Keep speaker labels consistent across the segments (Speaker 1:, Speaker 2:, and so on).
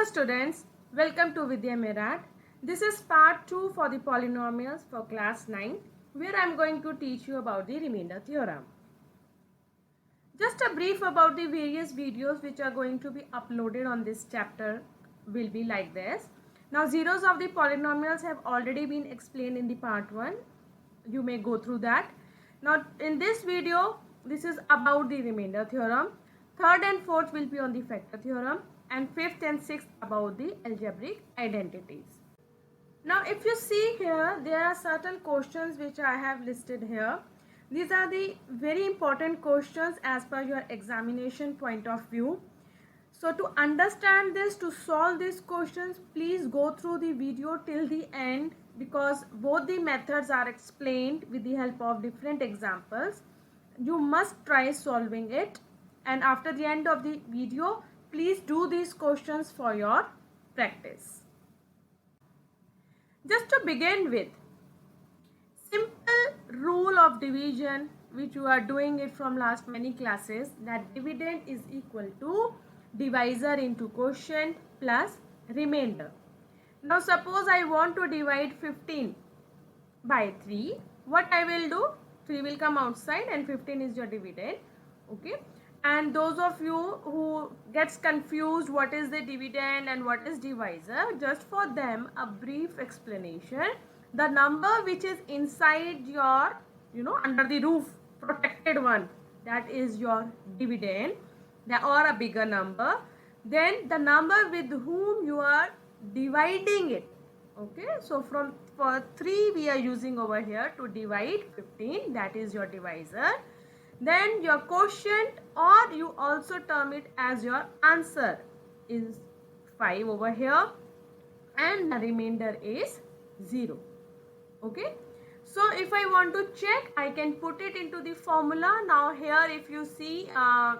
Speaker 1: Hello students, welcome to Vidya Merat. This is part 2 for the polynomials for class 9 where I am going to teach you about the remainder theorem. Just a brief about the various videos which are going to be uploaded on this chapter will be like this. Now zeros of the polynomials have already been explained in the part 1. You may go through that. Now in this video, this is about the remainder theorem. Third and fourth will be on the factor theorem, and fifth and sixth about the algebraic identities. Now if you see here, there are certain questions which I have listed here. These are the very important questions as per your examination point of view. So to understand this, to solve these questions, please go through the video till the end, because both the methods are explained with the help of different examples. You must try solving it, and after the end of the video, please do these questions for your practice. Just to begin with, simple rule of division which you are doing it from last many classes, that dividend is equal to divisor into quotient plus remainder. Now suppose I want to divide 15 by 3. What I will do? 3 will come outside and 15 is your dividend. Okay. And those of you who gets confused what is the dividend and what is divisor, just for them a brief explanation. The number which is inside your, under the roof, protected one, that is your dividend, or a bigger number. Then the number with whom you are dividing it. Okay, so for 3 we are using over here to divide 15, that is your divisor. Then your quotient, or you also term it as your answer, is 5 over here, and the remainder is 0. Okay, so if I want to check, I can put it into the formula. Now here if you see,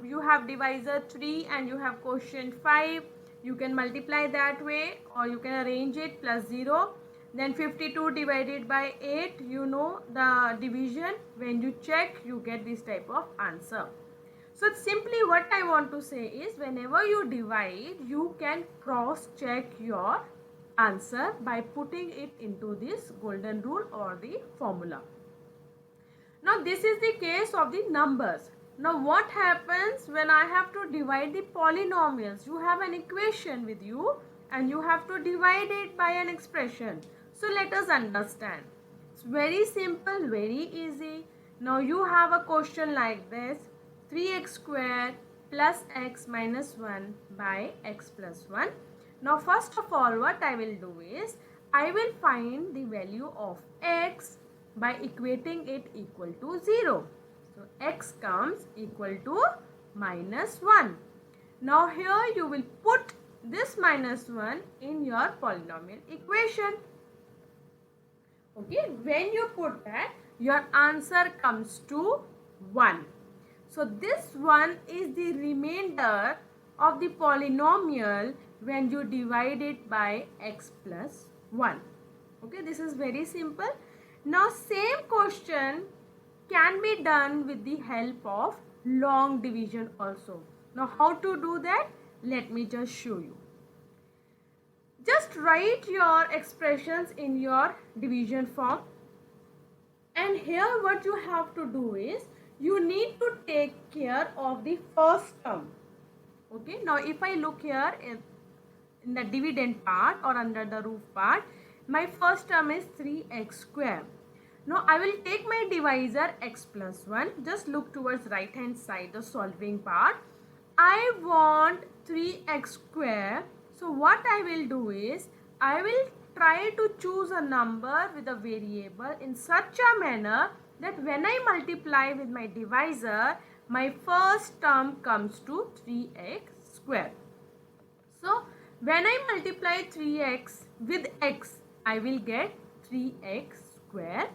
Speaker 1: you have divisor 3 and you have quotient 5. You can multiply that way, or you can arrange it plus 0. Then 52 divided by 8, you know the division. When you check, you get this type of answer. So simply what I want to say is, whenever you divide, you can cross check your answer by putting it into this golden rule or the formula. Now this is the case of the numbers. Now what happens when I have to divide the polynomials? You have an equation with you and you have to divide it by an expression. So let us understand. It's very simple, very easy. Now you have a question like this: 3x squared plus x minus 1 by x plus 1. Now first of all, what I will do is, I will find the value of x by equating it equal to 0. So x comes equal to minus 1. Now here you will put this minus 1 in your polynomial equation. Okay, when you put that, your answer comes to 1. So this one is the remainder of the polynomial when you divide it by x plus 1. Okay, this is very simple. Now same question can be done with the help of long division also. Now how to do that? Let me just show you. Just write your expressions in your division form, and here what you have to do is, you need to take care of the first term. Okay, now if I look here in the dividend part or under the roof part, my first term is 3x square. Now I will take my divisor x plus 1. Just look towards right hand side, the solving part. I want 3x square. So what I will do is, I will try to choose a number with a variable in such a manner that when I multiply with my divisor, my first term comes to 3x square. So when I multiply 3x with x, I will get 3x square.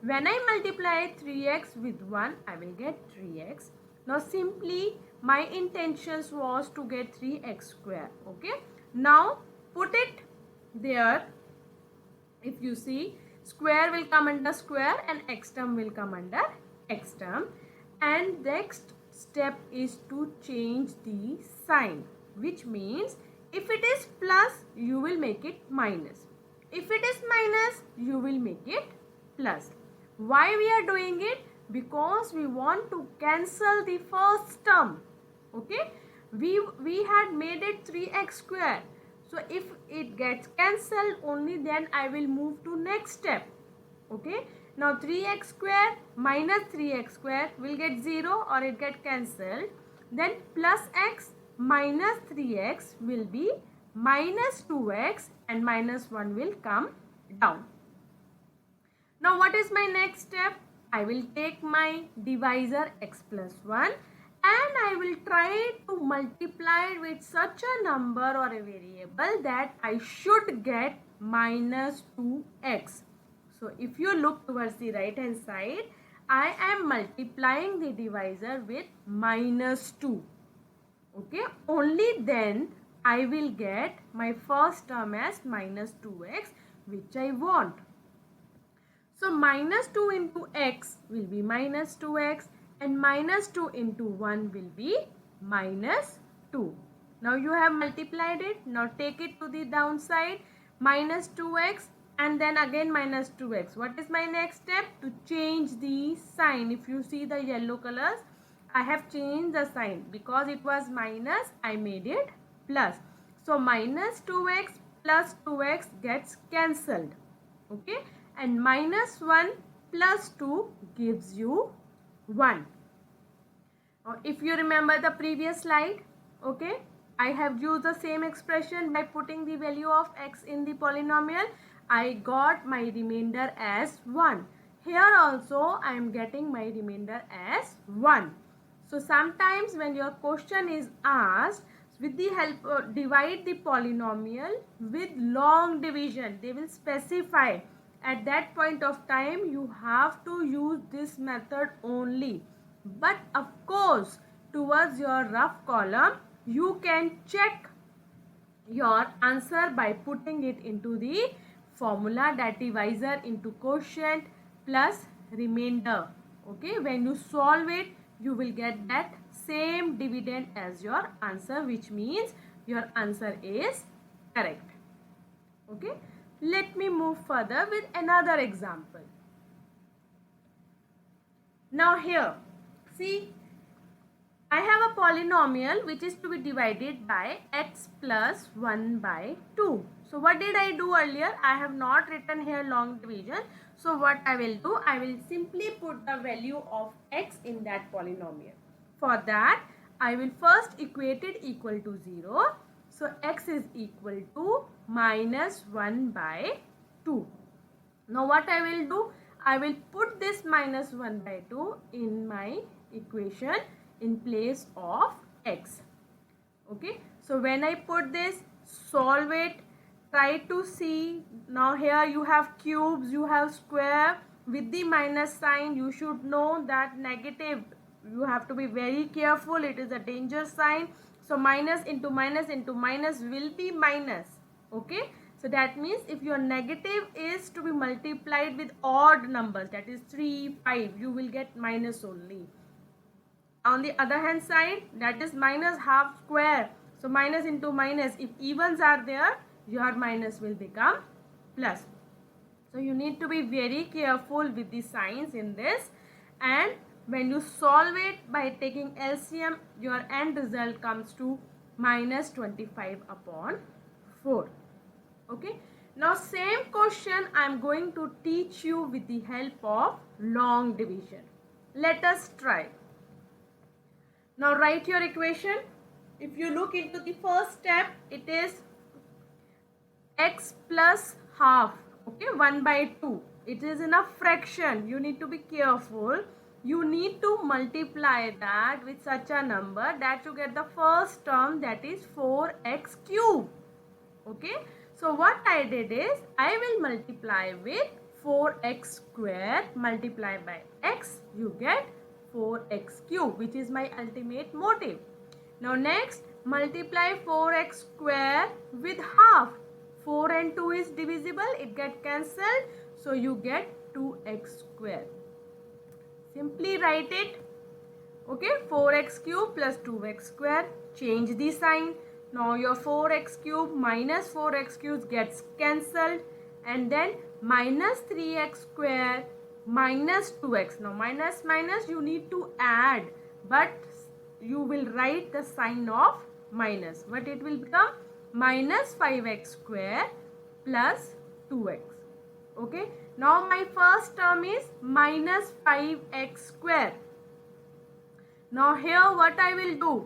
Speaker 1: When I multiply 3x with 1, I will get 3x. Now simply my intentions was to get 3x square. Okay. Now put it there. If you see, square will come under square and x term will come under x term. And next step is to change the sign, which means if it is plus, you will make it minus. If it is minus, you will make it plus. Why we are doing it? Because we want to cancel the first term. Okay, we had made it 3x square. So if it gets cancelled, only then I will move to next step. Okay, now 3x square minus 3x square will get 0 or it get cancelled. Then plus x minus 3x will be minus 2x and minus 1 will come down. Now what is my next step? I will take my divisor x plus 1 and I will try to multiply it with such a number or a variable that I should get minus 2x. So if you look towards the right hand side, I am multiplying the divisor with minus 2. Okay, only then I will get my first term as minus 2x, which I want. So minus 2 into x will be minus 2x and minus 2 into 1 will be minus 2. Now you have multiplied it. Now take it to the downside. Minus 2x and then again minus 2x. What is my next step? To change the sign. If you see the yellow colors, I have changed the sign. Because it was minus, I made it plus. So minus 2x plus 2x gets cancelled. Okay, and minus 1 plus 2 gives you 1. If you remember the previous slide, okay, I have used the same expression by putting the value of x in the polynomial. I got my remainder as 1. Here also I am getting my remainder as 1. So sometimes when your question is asked, with the help of divide the polynomial with long division, they will specify. At that point of time, you have to use this method only. But of course, towards your rough column, you can check your answer by putting it into the formula, that divisor into quotient plus remainder. Okay, when you solve it, you will get that same dividend as your answer, which means your answer is correct. Okay, let me move further with another example. Now here, see, I have a polynomial which is to be divided by x plus 1 by 2. So what did I do earlier? I have not written here long division. So what I will do, I will simply put the value of x in that polynomial. For that, I will first equate it equal to 0. So x is equal to minus 1 by 2. Now what I will do, I will put this minus 1 by 2 in my equation in place of x. Okay, so when I put this, solve it, try to see. Now here you have cubes, you have square. With the minus sign, you should know that negative, you have to be very careful. It is a danger sign. So minus into minus into minus will be minus. Okay, so that means if your negative is to be multiplied with odd numbers, that is 3, 5, you will get minus only. On the other hand side, that is minus half square. So minus into minus, if evens are there, your minus will become plus. So you need to be very careful with the signs in this. And when you solve it by taking LCM, your end result comes to minus 25 upon 4. Okay. Now same question I am going to teach you with the help of long division. Let us try. Now write your equation. If you look into the first step, it is x plus half. Okay, 1 by 2. It is in a fraction. You need to be careful. You need to multiply that with such a number that you get the first term, that is 4x cube. Okay. So what I did is, I will multiply with 4x square, multiply by x, you get 4x cube, which is my ultimate motive. Now next, multiply 4x square with half. 4 and 2 is divisible, it gets cancelled, so you get 2x square. Simply write it. Okay, 4x cube plus 2x square. Change the sign. Now your 4x cube minus 4x cube gets cancelled, and then minus 3x square minus 2x. Now minus minus you need to add, but you will write the sign of minus. But it will become minus 5x square plus 2x. Okay. Now my first term is minus 5x square. Now here what I will do?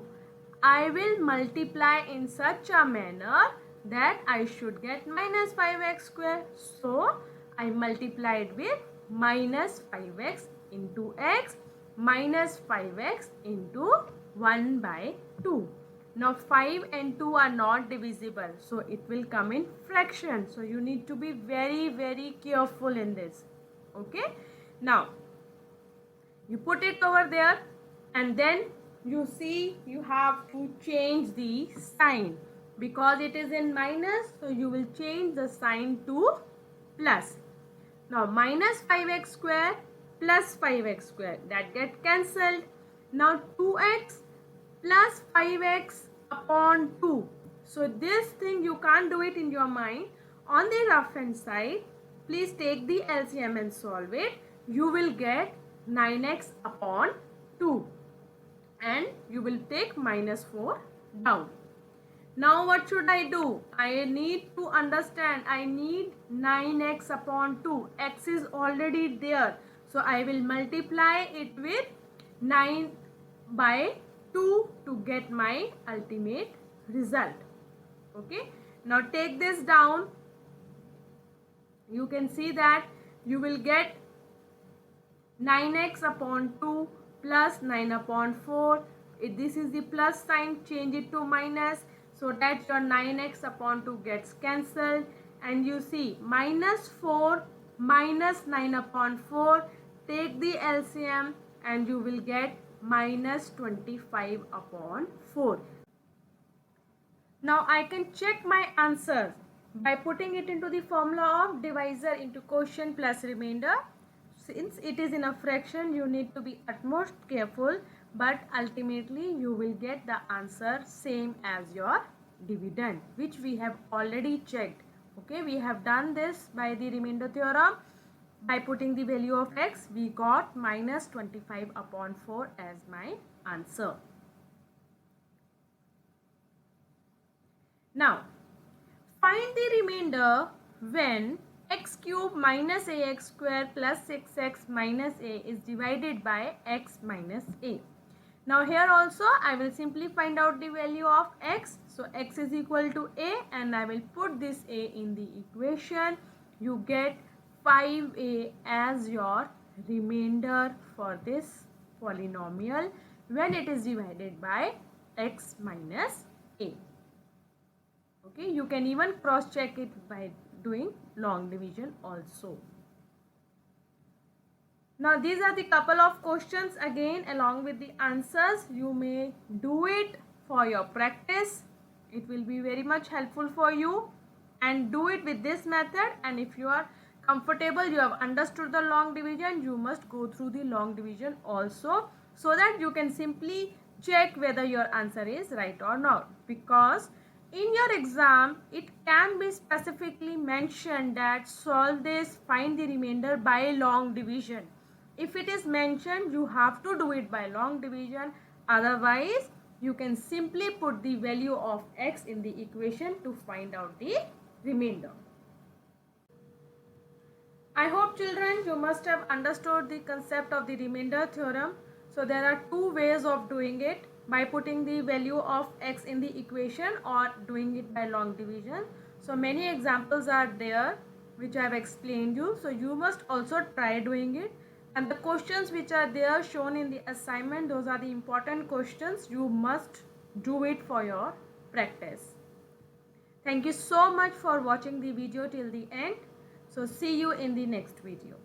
Speaker 1: I will multiply in such a manner that I should get minus 5x square. So I multiplied with minus 5x into x minus 5x into 1 by 2. Now 5 and 2 are not divisible, so it will come in fraction. So you need to be very careful in this. Okay. Now you put it over there, and then you see you have to change the sign because it is in minus, so you will change the sign to plus. Now minus 5x square plus 5x square, that get cancelled. Now 2x plus 5x upon 2. So this thing you can't do it in your mind. On the rough hand side, please take the LCM and solve it. You will get 9x upon 2, and you will take minus 4 down. Now what should I do? I need to understand, I need 9x upon 2. X is already there. So I will multiply it with 9 by 2 to get my ultimate result. Okay. Now take this down. You can see that you will get 9x upon 2 plus 9 upon 4. This is the plus sign, change it to minus, so that your 9x upon 2 gets cancelled, and you see minus 4 minus 9 upon 4, take the LCM and you will get minus 25 upon 4. Now I can check my answer by putting it into the formula of divisor into quotient plus remainder. Since it is in a fraction, you need to be utmost careful, but ultimately you will get the answer same as your dividend, which we have already checked. Okay, we have done this by the remainder theorem. By putting the value of x, we got minus 25 upon 4 as my answer. Now find the remainder when x cube minus ax square plus 6x minus a is divided by x minus a. Now here also I will simply find out the value of x. So x is equal to a, and I will put this a in the equation. You get 5a as your remainder for this polynomial when it is divided by x minus a. Okay, you can even cross check it by doing long division also. Now these are the couple of questions again along with the answers. You may do it for your practice. It will be very much helpful for you, and do it with this method. And if you are comfortable, you have understood the long division, you must go through the long division also, so that you can simply check whether your answer is right or not. Because in your exam, it can be specifically mentioned that solve this, find the remainder by long division. If it is mentioned, you have to do it by long division. Otherwise, you can simply put the value of x in the equation to find out the remainder. I hope children, you must have understood the concept of the remainder theorem. So there are two ways of doing it, by putting the value of x in the equation or doing it by long division. So many examples are there which I have explained you. So you must also try doing it. And the questions which are there shown in the assignment, those are the important questions. You must do it for your practice. Thank you so much for watching the video till the end. So see you in the next video.